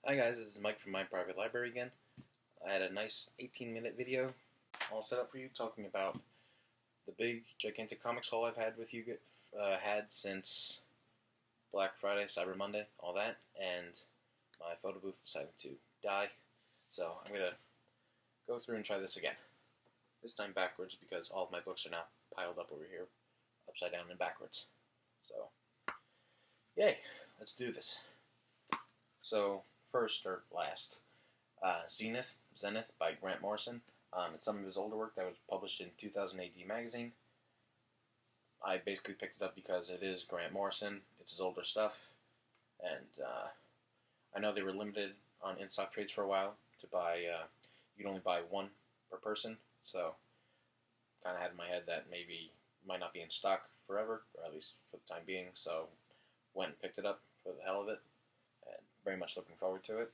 Hi guys, this is Mike from My Private Library again. I had a nice 18-minute video all set up for you talking about the big, gigantic comics haul I've had with you since Black Friday, Cyber Monday, all that, and my photo booth decided to die. So I'm going to go through and try this again. This time backwards because all of my books are now piled up over here, upside down and backwards. So, yay, let's do this. So, first or last, Zenith by Grant Morrison. It's some of his older work that was published in 2000 AD magazine. I basically picked it up because it is Grant Morrison. It's his older stuff, and I know they were limited on in-stock trades for a while to buy. You could only buy one per person, so kind of had in my head that maybe it might not be in stock forever, or at least for the time being. So went and picked it up for the hell of it, and very much looking forward to it.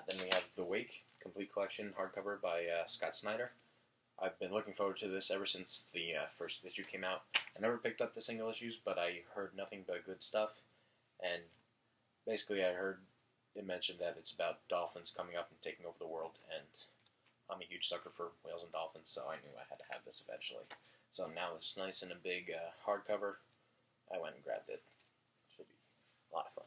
Then we have The Wake, complete collection, hardcover by Scott Snyder. I've been looking forward to this ever since the first issue came out. I never picked up the single issues, but I heard nothing but good stuff. And basically I heard it mentioned that it's about dolphins coming up and taking over the world, and I'm a huge sucker for whales and dolphins, so I knew I had to have this eventually. So now it's nice in a big hardcover. I went and grabbed it. Should be a lot of fun.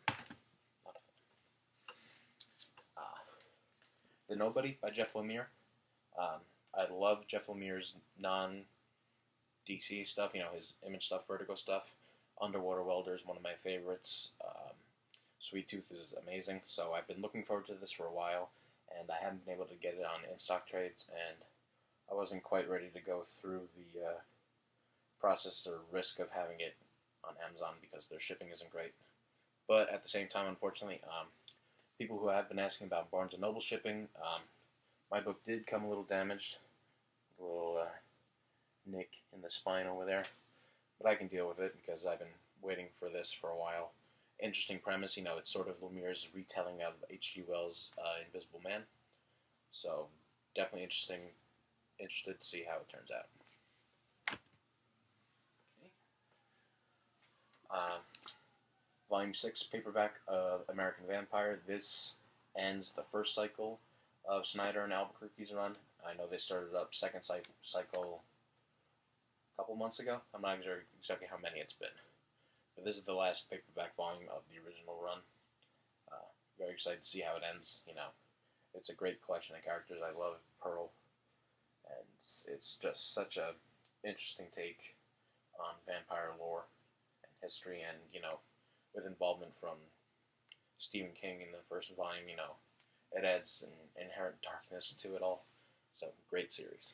The Nobody by Jeff Lemire. I love Jeff Lemire's non-DC stuff, his Image stuff, Vertigo stuff. Underwater Welder is one of my favorites. Sweet Tooth is amazing, so I've been looking forward to this for a while, and I haven't been able to get it on in-stock trades, and I wasn't quite ready to go through the process or risk of having it on Amazon because their shipping isn't great. But at the same time, unfortunately, people who have been asking about Barnes & Noble shipping, my book did come a little damaged, a little nick in the spine over there, but I can deal with it because I've been waiting for this for a while. Interesting premise, it's sort of Lemire's retelling of H.G. Wells' Invisible Man, so definitely interested to see how it turns out. Okay. Volume 6 paperback of American Vampire. This ends the first cycle of Snyder and Albuquerque's run. I know they started up second cycle a couple months ago. I'm not sure exactly how many it's been. But this is the last paperback volume of the original run. Very excited to see how it ends. It's a great collection of characters. I love Pearl, and it's just such a interesting take on vampire lore and history, and with involvement from Stephen King in the first volume, it adds an inherent darkness to it all. So, great series.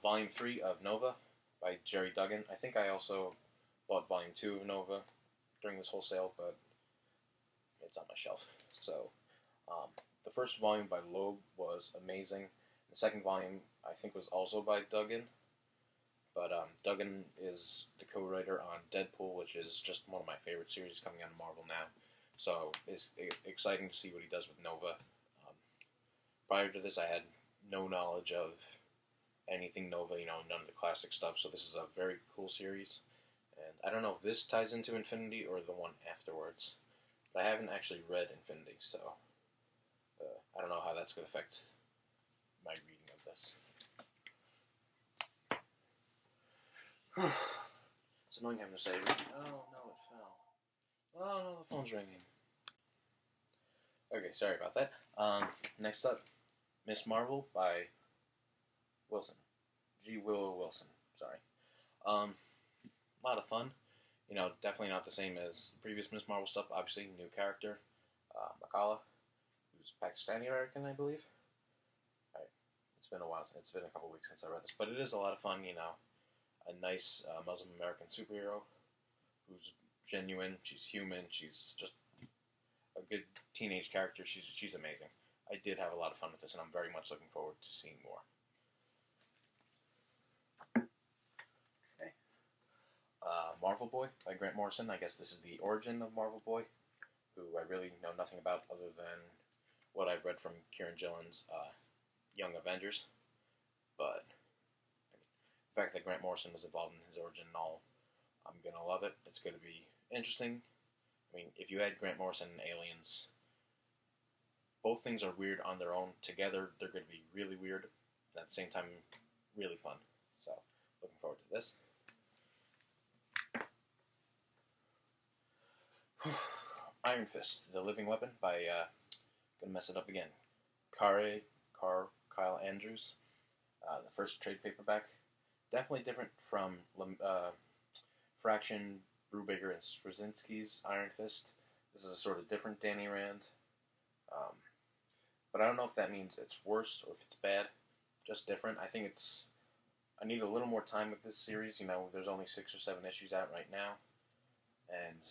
Volume 3 of Nova by Jerry Duggan. I think I also bought Volume 2 of Nova during this whole sale, but it's on my shelf. So, the first volume by Loeb was amazing. The second volume, I think, was also by Duggan. But Duggan is the co-writer on Deadpool, which is just one of my favorite series coming out of Marvel now. So it's exciting to see what he does with Nova. Prior to this, I had no knowledge of anything Nova, none of the classic stuff. So this is a very cool series. And I don't know if this ties into Infinity or the one afterwards. But I haven't actually read Infinity, so I don't know how that's going to affect my reading of this. It's annoying having to say, oh no, it fell. Oh no, the phone's ringing. Okay, sorry about that. Next up, Miss Marvel by Wilson. G. Willow Wilson, sorry. A lot of fun. Definitely not the same as previous Miss Marvel stuff. Obviously, new character, Makala, who's Pakistani-American, I believe. It's been a while. It's been a couple weeks since I read this, but it is a lot of fun, a nice Muslim-American superhero who's genuine, she's human, she's just a good teenage character, she's amazing. I did have a lot of fun with this, and I'm very much looking forward to seeing more. Okay. Marvel Boy by Grant Morrison. I guess this is the origin of Marvel Boy, who I really know nothing about other than what I've read from Kieran Gillen's Young Avengers. But fact that Grant Morrison was involved in his origin and all, I'm gonna love it. It's gonna be interesting. I mean, if you add Grant Morrison and Aliens, both things are weird on their own. Together, they're gonna be really weird, and at the same time, really fun. So, looking forward to this. Iron Fist, The Living Weapon by, gonna mess it up again, Kyle Andrews. The first trade paperback. Definitely different from Fraction, Brubaker, and Straczynski's Iron Fist. This is a sort of different Danny Rand. But I don't know if that means it's worse or if it's bad. Just different. I need a little more time with this series. You know, there's only 6 or 7 issues out right now. And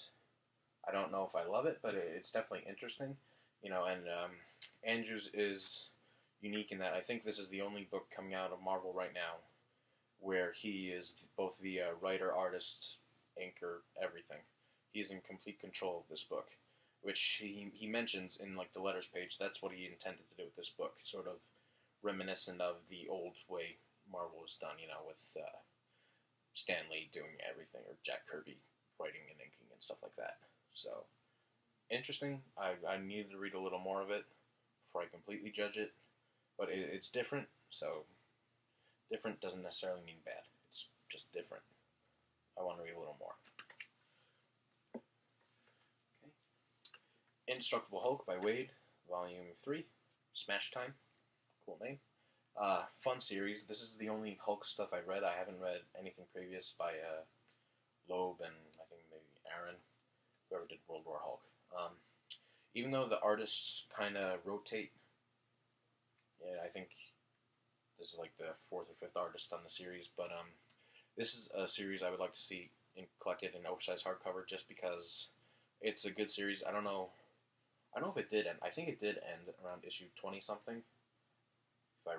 I don't know if I love it, but it's definitely interesting. You know, and Andrews is unique in that I think this is the only book coming out of Marvel right now where he is both the writer, artist, inker, everything. He's in complete control of this book, which he mentions in like the letters page. That's what he intended to do with this book, sort of reminiscent of the old way Marvel was done, you know, with Stan Lee doing everything, or Jack Kirby writing and inking and stuff like that. So, interesting. I needed to read a little more of it before I completely judge it, but it's different, so different doesn't necessarily mean bad. It's just different. I want to read a little more. Okay. Indestructible Hulk by Wade, Volume 3, Smash Time. Cool name. Fun series. This is the only Hulk stuff I've read. I haven't read anything previous by Loeb and I think maybe Aaron, whoever did World War Hulk. Even though the artists kind of rotate, yeah, I think this is like the 4th or 5th artist on the series, but this is a series I would like to see collected in oversized hardcover just because it's a good series. I don't know if it did end. I think it did end around issue 20-something, if I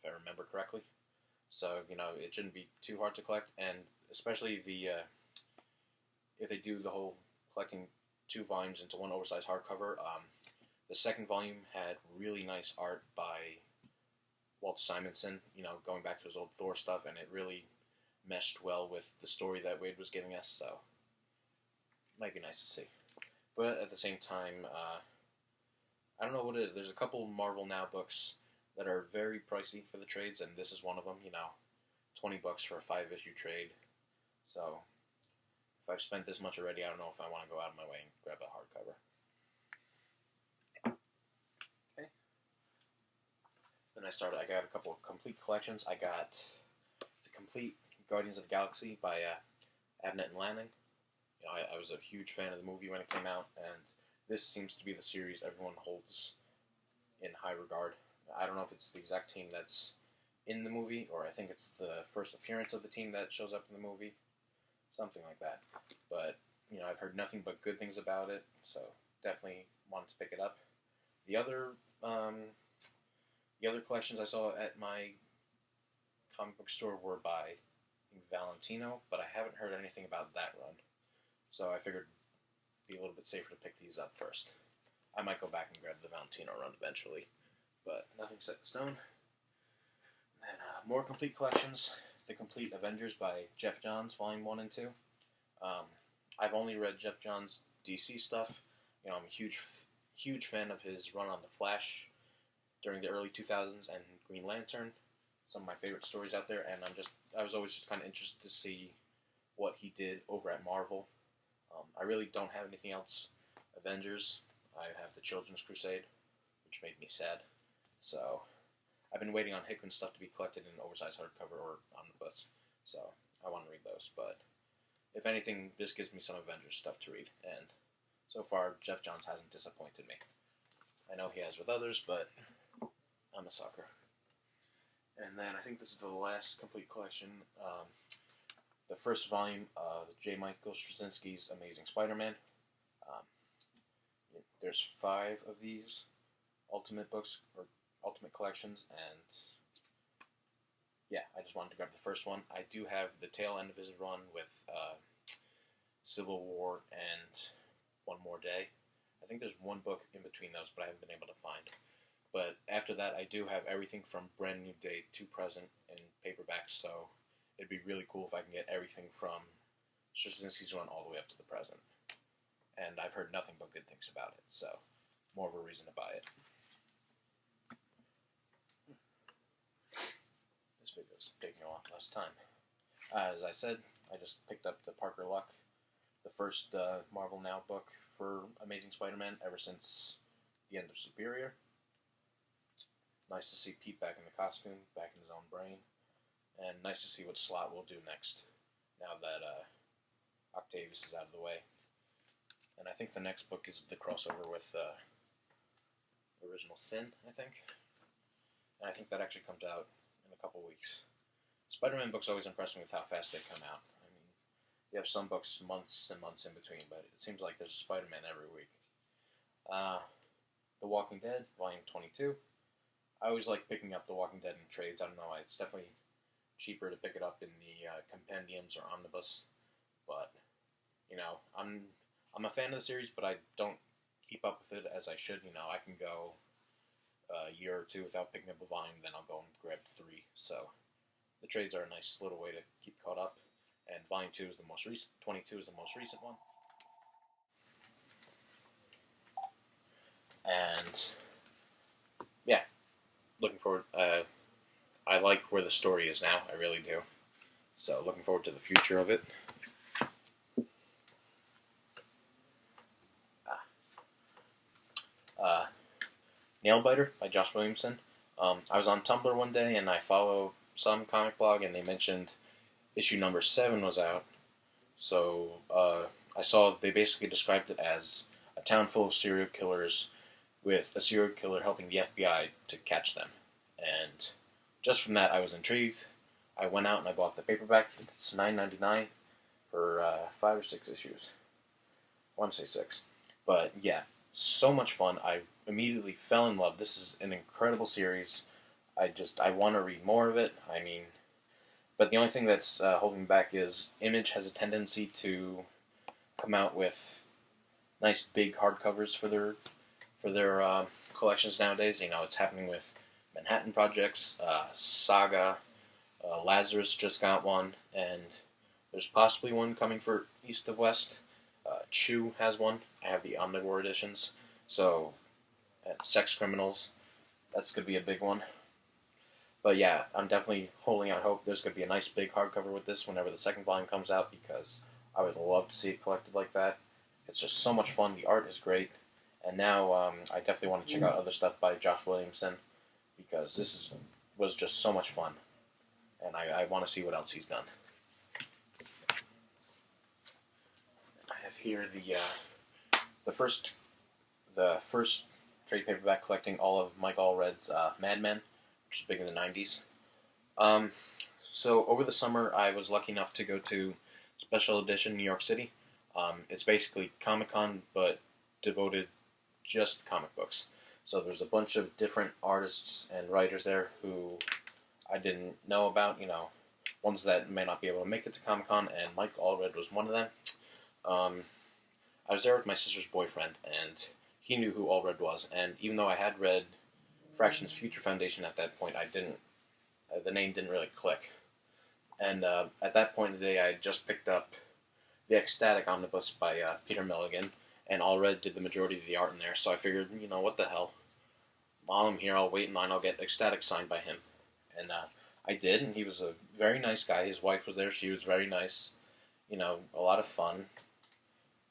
remember correctly. So, you know, it shouldn't be too hard to collect, and especially if they do the whole collecting 2 volumes into one oversized hardcover. The second volume had really nice art by Walt Simonson, you know, going back to his old Thor stuff, and it really meshed well with the story that Wade was giving us, so it might be nice to see. But at the same time, I don't know what it is. There's a couple Marvel Now books that are very pricey for the trades, and this is one of them, you know, $20 for a 5-issue trade. So, if I've spent this much already, I don't know if I want to go out of my way and grab a hardcover. Okay. Then I got a couple of complete collections. I got the complete Guardians of the Galaxy by Abnett and Lanning. You know, I was a huge fan of the movie when it came out, and this seems to be the series everyone holds in high regard. I don't know if it's the exact team that's in the movie, or I think it's the first appearance of the team that shows up in the movie. Something like that. But, you know, I've heard nothing but good things about it, so definitely wanted to pick it up. The other collections I saw at my comic book store were by, I think, Valentino, but I haven't heard anything about that run. So I figured it'd be a little bit safer to pick these up first. I might go back and grab the Valentino run eventually, but nothing's set in stone. And then more complete collections. The Complete Avengers by Jeff Johns, Volume 1 and 2. I've only read Jeff Johns' DC stuff. You know, I'm a huge fan of his run on The Flash during the early 2000s and Green Lantern. Some of my favorite stories out there, and I was always just kind of interested to see what he did over at Marvel. I really don't have anything else Avengers. I have the Children's Crusade, which made me sad. So I've been waiting on Hickman stuff to be collected in oversized hardcover or omnibus, so I want to read those. But if anything, this gives me some Avengers stuff to read, and so far, Jeff Johns hasn't disappointed me. I know he has with others, but I'm a sucker. And then I think this is the last complete collection. The first volume of J. Michael Straczynski's Amazing Spider-Man. There's 5 of these Ultimate books, or Ultimate collections, and yeah, I just wanted to grab the first one. I do have the tail end of his run with Civil War and One More Day. I think there's one book in between those, but I haven't been able to find. But after that, I do have everything from Brand New Day to present in paperback, so it'd be really cool if I can get everything from Straczynski's run all the way up to the present. And I've heard nothing but good things about it, so more of a reason to buy it. This video's taking a lot less time. As I said, I just picked up the Parker Luck, the first Marvel Now book for Amazing Spider-Man ever since the end of Superior. Nice to see Pete back in the costume, back in his own brain, and nice to see what Slott will do next, now that Octavius is out of the way. And I think the next book is the crossover with Original Sin, I think. And I think that actually comes out in a couple weeks. Spider-Man books always impress me with how fast they come out. I mean, you have some books months and months in between, but it seems like there's a Spider-Man every week. The Walking Dead, Volume 22. I always like picking up The Walking Dead in trades. I don't know, it's definitely cheaper to pick it up in the compendiums or omnibus. But, you know, I'm a fan of the series, but I don't keep up with it as I should. You know, I can go a year or two without picking up a volume, then I'll go and grab 3. So the trades are a nice little way to keep caught up. And Volume 2 is the most recent. 22 is the most recent one. And yeah, looking forward. I like where the story is now. I really do. So looking forward to the future of it. Nailbiter by Josh Williamson. I was on Tumblr one day and I follow some comic blog and they mentioned issue number 7 was out. So I saw they basically described it as a town full of serial killers with a serial killer helping the FBI to catch them. And just from that I was intrigued. I went out and I bought the paperback. It's $9.99 for 5 or 6 issues. I want to say 6. But yeah, so much fun. I immediately fell in love. This is an incredible series. I want to read more of it. I mean, but the only thing that's holding me back is Image has a tendency to come out with nice big hardcovers for their collections nowadays. You know, it's happening with Manhattan Projects, Saga, Lazarus just got one, and there's possibly one coming for East of West. Chew has one. I have the Omnivore editions. So, Sex Criminals, that's going to be a big one. But yeah, I'm definitely holding out hope there's going to be a nice big hardcover with this whenever the second volume comes out, because I would love to see it collected like that. It's just so much fun. The art is great. And now I definitely want to check out other stuff by Josh Williamson, because this was just so much fun. And I want to see what else he's done. I have here the first trade paperback collecting all of Mike Allred's Mad Men, which was big in the 90s. So over the summer, I was lucky enough to go to Special Edition New York City. It's basically Comic-Con, but devoted just comic books. So there's a bunch of different artists and writers there who I didn't know about, you know, ones that may not be able to make it to Comic-Con, and Mike Allred was one of them. I was there with my sister's boyfriend, and he knew who Allred was, and even though I had read Fraction's Future Foundation at that point, I didn't, the name didn't really click. And at that point in the day, I had just picked up the Ecstatic omnibus by Peter Milligan, and Allred did the majority of the art in there, so I figured, you know, what the hell. While I'm here, I'll wait in line, I'll get Ecstatic signed by him. And I did, and he was a very nice guy. His wife was there, she was very nice. You know, a lot of fun.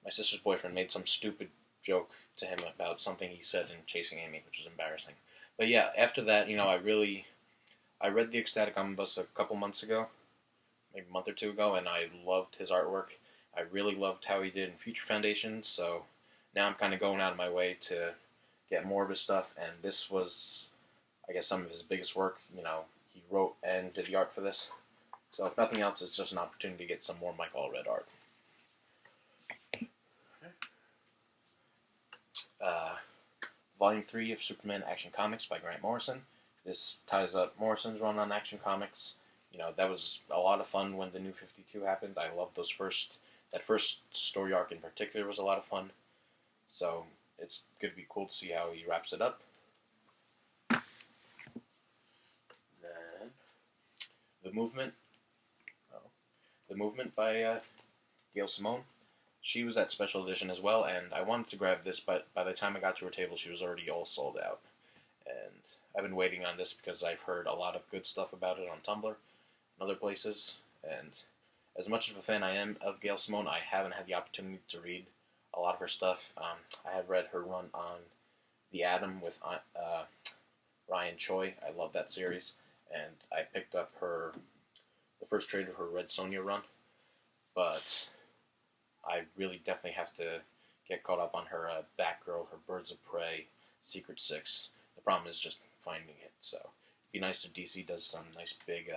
My sister's boyfriend made some stupid joke to him about something he said in Chasing Amy, which was embarrassing. But yeah, after that, you know, I read the Ecstatic omnibus a couple months ago, maybe a month or two ago, and I loved his artwork. I really loved how he did in Future Foundation, so now I'm kind of going out of my way to get more of his stuff, and this was, I guess, some of his biggest work. You know, he wrote and did the art for this. So if nothing else, it's just an opportunity to get some more Mike Allred art. Volume 3 of Superman Action Comics by Grant Morrison. This ties up Morrison's run on Action Comics. You know, that was a lot of fun when the New 52 happened. I loved that first story arc in particular was a lot of fun. So it's going to be cool to see how he wraps it up. Then, The Movement The Movement by Gail Simone. She was at special edition as well, and I wanted to grab this, but by the time I got to her table, she was already all sold out. And I've been waiting on this because I've heard a lot of good stuff about it on Tumblr and other places. And as much of a fan I am of Gail Simone, I haven't had the opportunity to read a lot of her stuff. I had read her run on The Atom with Ryan Choi. I love that series, and I picked up the first trade of her Red Sonja run, but I really definitely have to get caught up on her Batgirl, her Birds of Prey, Secret Six. The problem is just finding it, so it'd be nice if DC does some nice big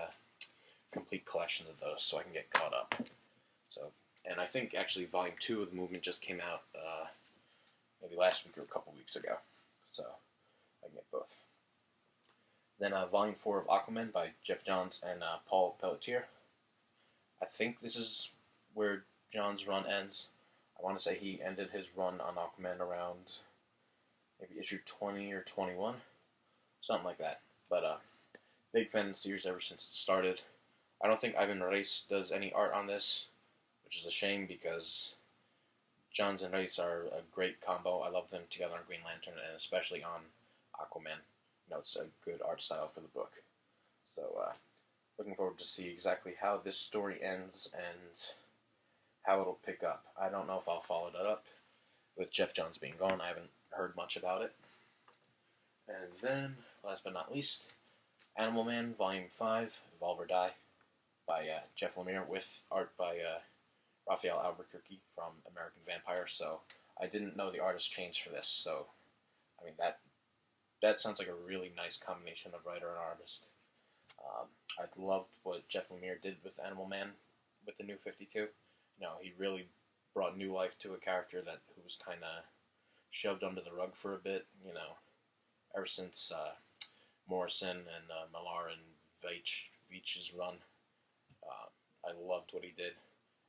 complete collections of those so I can get caught up. So, and I think actually Volume 2 of The Movement just came out maybe last week or a couple weeks ago, so I can get both. Then Volume 4 of Aquaman by Jeff Johns and Paul Pelletier. I think this is where Johns' run ends. I want to say he ended his run on Aquaman around maybe issue 20 or 21, something like that. But big fan of the series ever since it started. I don't think Ivan Reis does any art on this, which is a shame because Johns and Reis are a great combo. I love them together on Green Lantern and especially on Aquaman. You know, it's a good art style for the book. So, looking forward to see exactly how this story ends and how it'll pick up. I don't know if I'll follow that up with Jeff Johns being gone. I haven't heard much about it. And then, last but not least, Animal Man Volume 5, Evolve or Die, by Jeff Lemire, with art by Raphael Albuquerque from American Vampire. So, I didn't know the artist changed for this. So, I mean, that sounds like a really nice combination of writer and artist. I loved what Jeff Lemire did with Animal Man with the New 52. You know, he really brought new life to a character who was kind of shoved under the rug for a bit. You know, ever since Morrison and Millar and Veitch's run, I loved what he did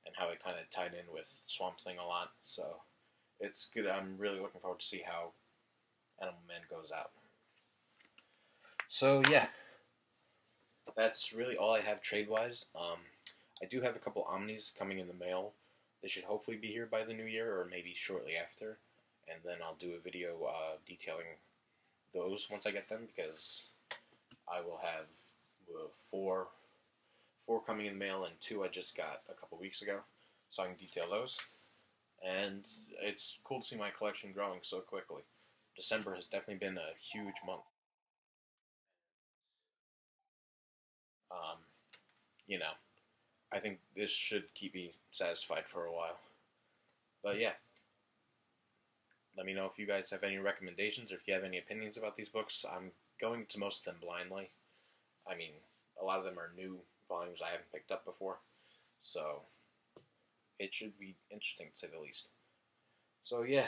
and how it kind of tied in with Swamp Thing a lot. So it's good. I'm really looking forward to see how Animal Man goes out. So yeah, that's really all I have trade-wise. I do have a couple Omnis coming in the mail. They should hopefully be here by the new year or maybe shortly after. And then I'll do a video detailing those once I get them because I will have four coming in the mail and 2 I just got a couple weeks ago. So I can detail those. And it's cool to see my collection growing so quickly. December has definitely been a huge month. You know, I think this should keep me satisfied for a while. But yeah, let me know if you guys have any recommendations or if you have any opinions about these books. I'm going to most of them blindly. I mean, a lot of them are new volumes I haven't picked up before. So, it should be interesting to say the least. So yeah,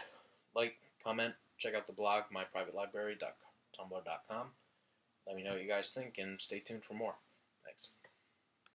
like, comment, check out the blog, myprivatelibrary.tumblr.com. Let me know what you guys think and stay tuned for more. Thanks.